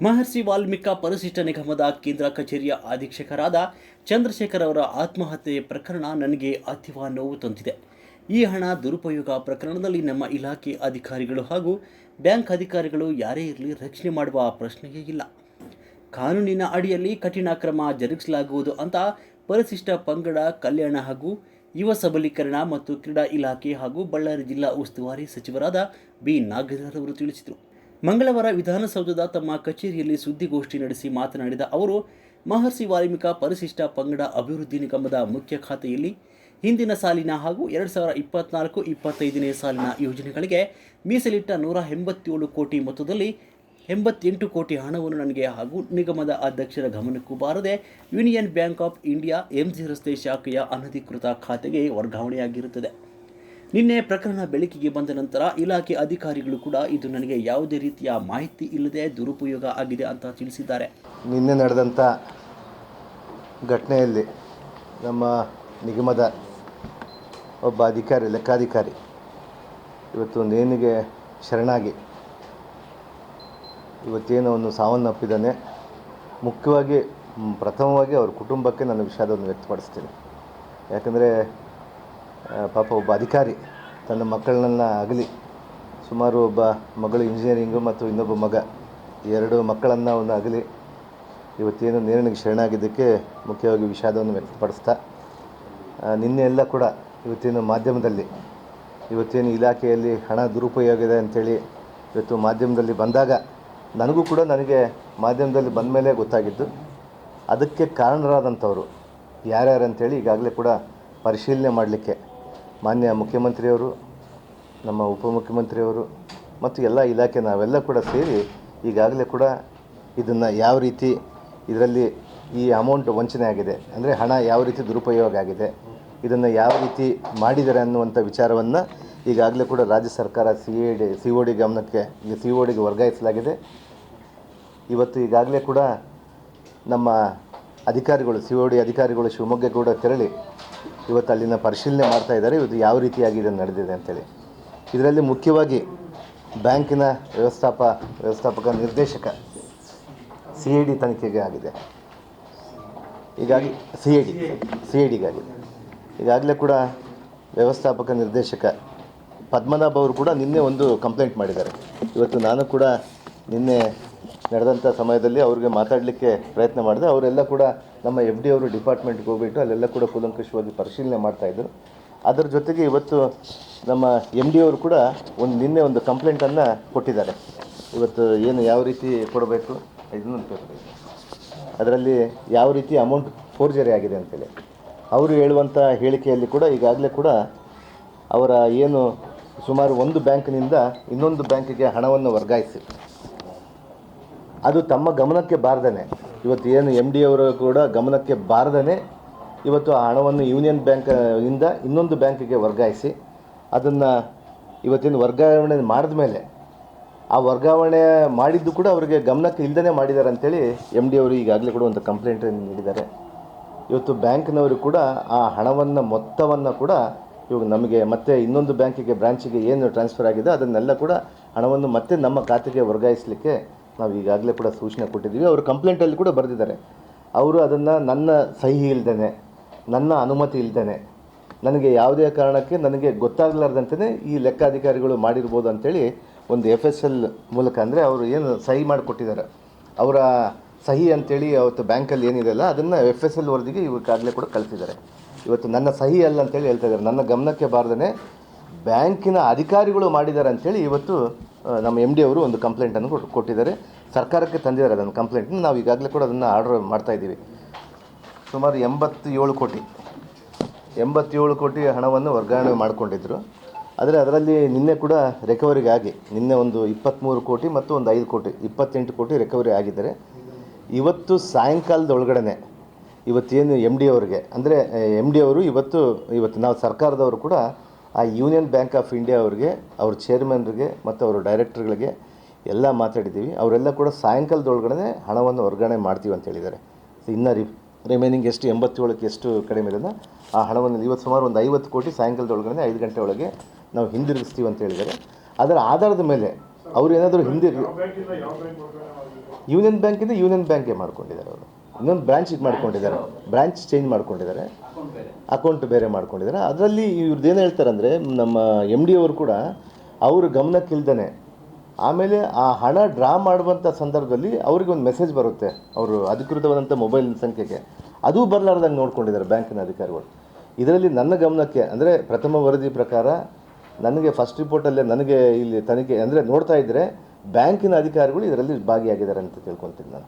ಮಹರ್ಷಿ ವಾಲ್ಮೀಕಿ ಪರಿಶಿಷ್ಟ ನಿಗಮದ ಕೇಂದ್ರ ಕಚೇರಿಯ ಅಧೀಕ್ಷಕರಾದ ಚಂದ್ರಶೇಖರ್ ಅವರ ಆತ್ಮಹತ್ಯೆ ಪ್ರಕರಣ ನನಗೆ ಅತೀವ ನೋವು ತಂದಿದೆ. ಈ ಹಣ ದುರುಪಯೋಗ ಪ್ರಕರಣದಲ್ಲಿ ನಮ್ಮ ಇಲಾಖೆ ಅಧಿಕಾರಿಗಳು ಹಾಗೂ ಬ್ಯಾಂಕ್ ಅಧಿಕಾರಿಗಳು ಯಾರೇ ಇರಲಿ ರಕ್ಷಣೆ ಮಾಡುವ ಪ್ರಶ್ನೆಯೇ ಇಲ್ಲ. ಕಾನೂನಿನ ಅಡಿಯಲ್ಲಿ ಕಠಿಣ ಕ್ರಮ ಜರುಗಿಸಲಾಗುವುದು ಅಂತ ಪರಿಶಿಷ್ಟ ಪಂಗಡ ಕಲ್ಯಾಣ ಹಾಗೂ ಯುವ ಸಬಲೀಕರಣ ಮತ್ತು ಕ್ರೀಡಾ ಇಲಾಖೆ ಹಾಗೂ ಬಳ್ಳಾರಿ ಜಿಲ್ಲಾ ಉಸ್ತುವಾರಿ ಸಚಿವರಾದ ಬಿ ನಾಗೇಂದ್ರ ಅವರು ತಿಳಿಸಿದರು. ಮಂಗಳವಾರ ವಿಧಾನಸೌಧದ ತಮ್ಮ ಕಚೇರಿಯಲ್ಲಿ ಸುದ್ದಿಗೋಷ್ಠಿ ನಡೆಸಿ ಮಾತನಾಡಿದ ಅವರು, ಮಹರ್ಷಿ ವಾಲ್ಮೀಕಿ ಪರಿಶಿಷ್ಟ ಪಂಗಡ ಅಭಿವೃದ್ಧಿ ನಿಗಮದ ಮುಖ್ಯ ಖಾತೆಯಲ್ಲಿ ಹಿಂದಿನ ಸಾಲಿನ ಹಾಗೂ 2024-25ನೇ ಸಾಲಿನ ಯೋಜನೆಗಳಿಗೆ ಮೀಸಲಿಟ್ಟ 187 ಕೋಟಿ ಮೊತ್ತದಲ್ಲಿ 88 ಕೋಟಿ ಹಣವನ್ನು ನನಗೆ ಹಾಗೂ ನಿಗಮದ ಅಧ್ಯಕ್ಷರ ಗಮನಕ್ಕೂ ಬಾರದೆ Union Bank of India MG ರಸ್ತೆ ಶಾಖೆಯ ಅನಧಿಕೃತ ಖಾತೆಗೆ ವರ್ಗಾವಣೆಯಾಗಿರುತ್ತದೆ. ನಿನ್ನೆ ಪ್ರಕರಣ ಬೆಳಕಿಗೆ ಬಂದ ನಂತರ ಇಲಾಖೆ ಅಧಿಕಾರಿಗಳು ಕೂಡ ಇದು ನನಗೆ ಯಾವುದೇ ರೀತಿಯ ಮಾಹಿತಿ ಇಲ್ಲದೆ ದುರುಪಯೋಗ ಆಗಿದೆ ಅಂತ ತಿಳಿಸಿದ್ದಾರೆ. ನಿನ್ನೆ ನಡೆದಂಥ ಘಟನೆಯಲ್ಲಿ ನಮ್ಮ ನಿಗಮದ ಒಬ್ಬ ಲೆಕ್ಕಾಧಿಕಾರಿ ಇವತ್ತು ನೇಣಿಗೆ ಶರಣಾಗಿ ಇವತ್ತೇನೋ ಒಂದು ಸಾವನ್ನಪ್ಪಿದ್ದಾನೆ. ಮುಖ್ಯವಾಗಿ ಪ್ರಥಮವಾಗಿ ಅವ್ರ ಕುಟುಂಬಕ್ಕೆ ನಾನು ವಿಷಾದವನ್ನು ವ್ಯಕ್ತಪಡಿಸ್ತೀನಿ. ಯಾಕಂದರೆ ಪಾಪ ಒಬ್ಬ ಅಧಿಕಾರಿ ತನ್ನ ಮಕ್ಕಳನ್ನ ಅಗಲಿ ಸುಮಾರು ಒಬ್ಬ ಮಗಳು ಇಂಜಿನಿಯರಿಂಗು ಮತ್ತು ಇನ್ನೊಬ್ಬ ಮಗ 2 ಮಕ್ಕಳನ್ನು ಅವನು ಅಗಲಿ ಇವತ್ತೇನು ನೇರನಿಗೆ ಶರಣಾಗಿದ್ದಕ್ಕೆ ಮುಖ್ಯವಾಗಿ ವಿಷಾದವನ್ನು ವ್ಯಕ್ತಪಡಿಸ್ತಾ, ನಿನ್ನೆ ಎಲ್ಲ ಕೂಡ ಇವತ್ತೇನು ಮಾಧ್ಯಮದಲ್ಲಿ ಇವತ್ತೇನು ಇಲಾಖೆಯಲ್ಲಿ ಹಣ ದುರುಪಯೋಗ ಇದೆ ಅಂಥೇಳಿ ಇವತ್ತು ಮಾಧ್ಯಮದಲ್ಲಿ ಬಂದಾಗ ನನಗೆ ಮಾಧ್ಯಮದಲ್ಲಿ ಬಂದ ಮೇಲೆ ಗೊತ್ತಾಗಿದ್ದು ಅದಕ್ಕೆ ಕಾರಣರಾದಂಥವರು ಯಾರ್ಯಾರು ಅಂಥೇಳಿ ಈಗಾಗಲೇ ಕೂಡ ಪರಿಶೀಲನೆ ಮಾಡಲಿಕ್ಕೆ ಮಾನ್ಯ ಮುಖ್ಯಮಂತ್ರಿಯವರು, ನಮ್ಮ ಉಪಮುಖ್ಯಮಂತ್ರಿಯವರು ಮತ್ತು ಎಲ್ಲ ಇಲಾಖೆ ನಾವೆಲ್ಲ ಕೂಡ ಸೇರಿ ಈಗಾಗಲೇ ಕೂಡ ಇದನ್ನು ಯಾವ ರೀತಿ ಇದರಲ್ಲಿ ಈ ಅಮೌಂಟ್ ವಂಚನೆ ಆಗಿದೆ, ಅಂದರೆ ಹಣ ಯಾವ ರೀತಿ ದುರುಪಯೋಗ ಆಗಿದೆ, ಇದನ್ನು ಯಾವ ರೀತಿ ಮಾಡಿದ್ದಾರೆ ಅನ್ನುವಂಥ ವಿಚಾರವನ್ನು ಈಗಾಗಲೇ ಕೂಡ ರಾಜ್ಯ ಸರ್ಕಾರ ಸಿ ಒ ಡಿ ಗಮನಕ್ಕೆ ಸಿ ಒ ಡಿಗೆ ವರ್ಗಾಯಿಸಲಾಗಿದೆ. ಇವತ್ತು ಈಗಾಗಲೇ ಕೂಡ ನಮ್ಮ ಅಧಿಕಾರಿಗಳು ಸಿ ಒ ಡಿ ಅಧಿಕಾರಿಗಳು ಶಿವಮೊಗ್ಗ ಕೂಡ ತೆರಳಿ ಇವತ್ತು ಅಲ್ಲಿನ ಪರಿಶೀಲನೆ ಮಾಡ್ತಾ ಇದ್ದಾರೆ. ಇವತ್ತು ಯಾವ ರೀತಿಯಾಗಿ ಇದನ್ನು ನಡೆದಿದೆ ಅಂತೇಳಿ ಇದರಲ್ಲಿ ಮುಖ್ಯವಾಗಿ ಬ್ಯಾಂಕಿನ ವ್ಯವಸ್ಥಾಪಕ ನಿರ್ದೇಶಕ ಸಿ ಐ ಡಿ ತನಿಖೆಗೆ ಆಗಿದೆ. ಹೀಗಾಗಿ ಸಿ ಐ ಡಿಗಾಗಿದೆ. ಈಗಾಗಲೇ ಕೂಡ ವ್ಯವಸ್ಥಾಪಕ ನಿರ್ದೇಶಕ ಪದ್ಮನಾಭ್ ಅವರು ಕೂಡ ನಿನ್ನೆ ಒಂದು ಕಂಪ್ಲೇಂಟ್ ಮಾಡಿದ್ದಾರೆ. ಇವತ್ತು ನಾನು ಕೂಡ ನಿನ್ನೆ ನಡೆದಂಥ ಸಮಯದಲ್ಲಿ ಅವ್ರಿಗೆ ಮಾತಾಡಲಿಕ್ಕೆ ಪ್ರಯತ್ನ ಮಾಡಿದೆ. ಅವರೆಲ್ಲ ಕೂಡ ನಮ್ಮ ಎಫ್ ಡಿ ಅವರು ಡಿಪಾರ್ಟ್ಮೆಂಟ್ಗೆ ಹೋಗ್ಬಿಟ್ಟು ಅಲ್ಲೆಲ್ಲ ಕೂಡ ಕೂಲಂಕಷವಾಗಿ ಪರಿಶೀಲನೆ ಮಾಡ್ತಾಯಿದ್ರು. ಅದರ ಜೊತೆಗೆ ಇವತ್ತು ನಮ್ಮ ಎಮ್ ಡಿ ಅವರು ಕೂಡ ನಿನ್ನೆ ಒಂದು ಕಂಪ್ಲೇಂಟನ್ನು ಕೊಟ್ಟಿದ್ದಾರೆ. ಇವತ್ತು ಏನು ಯಾವ ರೀತಿ ಕೊಡಬೇಕು ಇದನ್ನೊಂದು ಪೇಪರ್ ಅದರಲ್ಲಿ ಯಾವ ರೀತಿ ಅಮೌಂಟ್ ಫೋರ್ಜರಿ ಆಗಿದೆ ಅಂತೇಳಿ ಅವರು ಹೇಳುವಂಥ ಹೇಳಿಕೆಯಲ್ಲಿ ಕೂಡ ಈಗಾಗಲೇ ಕೂಡ ಅವರ ಏನು ಸುಮಾರು ಒಂದು ಬ್ಯಾಂಕ್ನಿಂದ ಇನ್ನೊಂದು ಬ್ಯಾಂಕಿಗೆ ಹಣವನ್ನು ವರ್ಗಾಯಿಸಿ ಅದು ತಮ್ಮ ಗಮನಕ್ಕೆ ಬಾರದೇ ಇವತ್ತು ಏನು ಎಮ್ ಡಿ ಅವರು ಕೂಡ ಗಮನಕ್ಕೆ ಬಾರದೇ ಇವತ್ತು ಆ ಹಣವನ್ನು ಯೂನಿಯನ್ ಬ್ಯಾಂಕಿಂದ ಇನ್ನೊಂದು ಬ್ಯಾಂಕಿಗೆ ವರ್ಗಾಯಿಸಿ ಅದನ್ನು ಇವತ್ತಿನ ವರ್ಗಾವಣೆ ಮಾಡಿದ ಮೇಲೆ ಆ ವರ್ಗಾವಣೆ ಮಾಡಿದ್ದು ಕೂಡ ಅವರಿಗೆ ಗಮನಕ್ಕೆ ಇಲ್ಲದೇ ಮಾಡಿದ್ದಾರೆ ಅಂಥೇಳಿ ಎಮ್ ಡಿ ಅವರು ಈಗಾಗಲೇ ಕೂಡ ಒಂದು ಕಂಪ್ಲೇಂಟನ್ನು ನೀಡಿದ್ದಾರೆ. ಇವತ್ತು ಬ್ಯಾಂಕ್ನವರು ಕೂಡ ಆ ಹಣವನ್ನು ಮೊತ್ತವನ್ನು ಕೂಡ ಇವಾಗ ನಮಗೆ ಮತ್ತೆ ಇನ್ನೊಂದು ಬ್ಯಾಂಕಿಗೆ ಬ್ರಾಂಚಿಗೆ ಏನು ಟ್ರಾನ್ಸ್ಫರ್ ಆಗಿದೆ ಅದನ್ನೆಲ್ಲ ಕೂಡ ಹಣವನ್ನು ಮತ್ತೆ ನಮ್ಮ ಖಾತೆಗೆ ವರ್ಗಾಯಿಸಲಿಕ್ಕೆ ನಾವು ಈಗಾಗಲೇ ಕೂಡ ಸೂಚನೆ ಕೊಟ್ಟಿದ್ದೀವಿ. ಅವರು ಕಂಪ್ಲೇಂಟಲ್ಲಿ ಕೂಡ ಬರೆದಿದ್ದಾರೆ. ಅವರು ಅದನ್ನು ನನ್ನ ಸಹಿ ಇಲ್ಲದೇ ನನ್ನ ಅನುಮತಿ ಇಲ್ಲದೇ ನನಗೆ ಯಾವುದೇ ಕಾರಣಕ್ಕೆ ನನಗೆ ಗೊತ್ತಾಗಲಾರ್ದಂತೆ ಈ ಲೆಕ್ಕಾಧಿಕಾರಿಗಳು ಮಾಡಿರ್ಬೋದು ಅಂಥೇಳಿ ಒಂದು FSL ಮೂಲಕ, ಅಂದರೆ ಅವರು ಏನು ಸಹಿ ಮಾಡಿಕೊಟ್ಟಿದ್ದಾರೆ ಅವರ ಸಹಿ ಅಂಥೇಳಿ ಅವತ್ತು ಬ್ಯಾಂಕಲ್ಲಿ ಏನಿದೆ ಅಲ್ಲ ಅದನ್ನು FSL ವರದಿಗೆ ಇವಾಗಲೇ ಕೂಡ ಕಳಿಸಿದ್ದಾರೆ. ಇವತ್ತು ನನ್ನ ಸಹಿ ಅಲ್ಲ ಅಂತೇಳಿ ಹೇಳ್ತಾ ಇದ್ದಾರೆ. ನನ್ನ ಗಮನಕ್ಕೆ ಬಾರದೇ ಬ್ಯಾಂಕಿನ ಅಧಿಕಾರಿಗಳು ಮಾಡಿದ್ದಾರೆ ಅಂಥೇಳಿ ಇವತ್ತು ನಮ್ಮ ಎಮ್ ಡಿ ಅವರು ಒಂದು ಕಂಪ್ಲೇಂಟನ್ನು ಕೊಟ್ಟಿದ್ದಾರೆ. ಸರ್ಕಾರಕ್ಕೆ ತಂದಿದ್ದಾರೆ ಅದನ್ನು ಕಂಪ್ಲೇಂಟನ್ನು. ನಾವು ಈಗಾಗಲೇ ಕೂಡ ಅದನ್ನು ಆರ್ಡರ್ ಮಾಡ್ತಾಯಿದ್ದೀವಿ. ಸುಮಾರು 87 ಕೋಟಿ ಹಣವನ್ನು ವರ್ಗಾವಣೆ ಮಾಡಿಕೊಂಡಿದ್ದರು. ಆದರೆ ಅದರಲ್ಲಿ ನಿನ್ನೆ ಕೂಡ ರಿಕವರಿಗೆ ಆಗಿ ನಿನ್ನೆ ಒಂದು 23 ಕೋಟಿ ಮತ್ತು ಒಂದು 5 ಕೋಟಿ 28 ಕೋಟಿ ರಿಕವರಿ ಆಗಿದ್ದಾರೆ. ಇವತ್ತು ಸಾಯಂಕಾಲದೊಳಗಡೆ ಇವತ್ತೇನು ಎಮ್ ಡಿ ಅವರಿಗೆ, ಅಂದರೆ ಎಮ್ ಡಿ ಅವರು ಇವತ್ತು ನಾವು ಸರ್ಕಾರದವರು ಕೂಡ ಆ ಯೂನಿಯನ್ ಬ್ಯಾಂಕ್ ಆಫ್ ಇಂಡಿಯಾ ಅವರಿಗೆ, ಅವ್ರ ಚೇರ್ಮನ್ರಿಗೆ ಮತ್ತು ಅವರ ಡೈರೆಕ್ಟರ್ಗಳಿಗೆ ಎಲ್ಲ ಮಾತಾಡಿದ್ದೀವಿ. ಅವರೆಲ್ಲ ಕೂಡ ಸಾಯಂಕಾಲದೊಳಗಡೆ ಹಣವನ್ನು ವರ್ಗಾವಣೆ ಮಾಡ್ತೀವಿ ಅಂತ ಹೇಳಿದ್ದಾರೆ. ಇನ್ನು ರಿಮೈನಿಂಗ್ ಎಷ್ಟು 87ಕ್ಕೆ ಎಷ್ಟು ಕಡಿಮೆ ಇರೋದು ಆ ಹಣವನ್ನು ಇವತ್ತು ಸುಮಾರು ಒಂದು 50 ಕೋಟಿ ಸಾಯಂಕಾಲದೊಳಗಡೆ 5 ಗಂಟೆ ಒಳಗೆ ನಾವು ಹಿಂದಿರುಗಿಸ್ತೀವಿ ಅಂತ ಹೇಳಿದ್ದಾರೆ. ಅದರ ಆಧಾರದ ಮೇಲೆ ಅವ್ರು ಏನಾದರೂ ಹಿಂದೆ ಯೂನಿಯನ್ ಬ್ಯಾಂಕಿಂದ ಯೂನಿಯನ್ ಬ್ಯಾಂಕೇ ಮಾಡ್ಕೊಂಡಿದ್ದಾರೆ ಅವರು. ಇನ್ನೊಂದು ಬ್ರಾಂಚಿಗೆ ಮಾಡ್ಕೊಂಡಿದ್ದಾರೆ, ಬ್ರಾಂಚ್ ಚೇಂಜ್ ಮಾಡ್ಕೊಂಡಿದ್ದಾರೆ, ಅಕೌಂಟ್ ಬೇರೆ ಮಾಡ್ಕೊಂಡಿದ್ದಾರೆ. ಅದರಲ್ಲಿ ಇವ್ರದ್ದು ಏನು ಹೇಳ್ತಾರೆ ಅಂದರೆ, ನಮ್ಮ ಎಮ್ ಡಿ ಅವರು ಕೂಡ ಅವ್ರ ಗಮನಕ್ಕಿಲ್ದೇ ಆಮೇಲೆ ಆ ಹಣ ಡ್ರಾ ಮಾಡುವಂಥ ಸಂದರ್ಭದಲ್ಲಿ ಅವ್ರಿಗೆ ಒಂದು ಮೆಸೇಜ್ ಬರುತ್ತೆ ಅವರು ಅಧಿಕೃತವಾದಂಥ ಮೊಬೈಲ್ ಸಂಖ್ಯೆಗೆ, ಅದೂ ಬರಲಾರ್ದಂಗೆ ನೋಡ್ಕೊಂಡಿದ್ದಾರೆ ಬ್ಯಾಂಕಿನ ಅಧಿಕಾರಿಗಳು. ಇದರಲ್ಲಿ ನನ್ನ ಗಮನಕ್ಕೆ ಅಂದರೆ ಪ್ರಥಮ ವರದಿ ಪ್ರಕಾರ ನನಗೆ ಫಸ್ಟ್ ರಿಪೋರ್ಟಲ್ಲೇ ನನಗೆ ಇಲ್ಲಿ ತನಿಖೆ ಅಂದರೆ ನೋಡ್ತಾ ಇದ್ದರೆ ಬ್ಯಾಂಕಿನ ಅಧಿಕಾರಿಗಳು ಇದರಲ್ಲಿ ಭಾಗಿಯಾಗಿದ್ದಾರೆ ಅಂತ ತಿಳ್ಕೊತೀನಿ ನಾನು.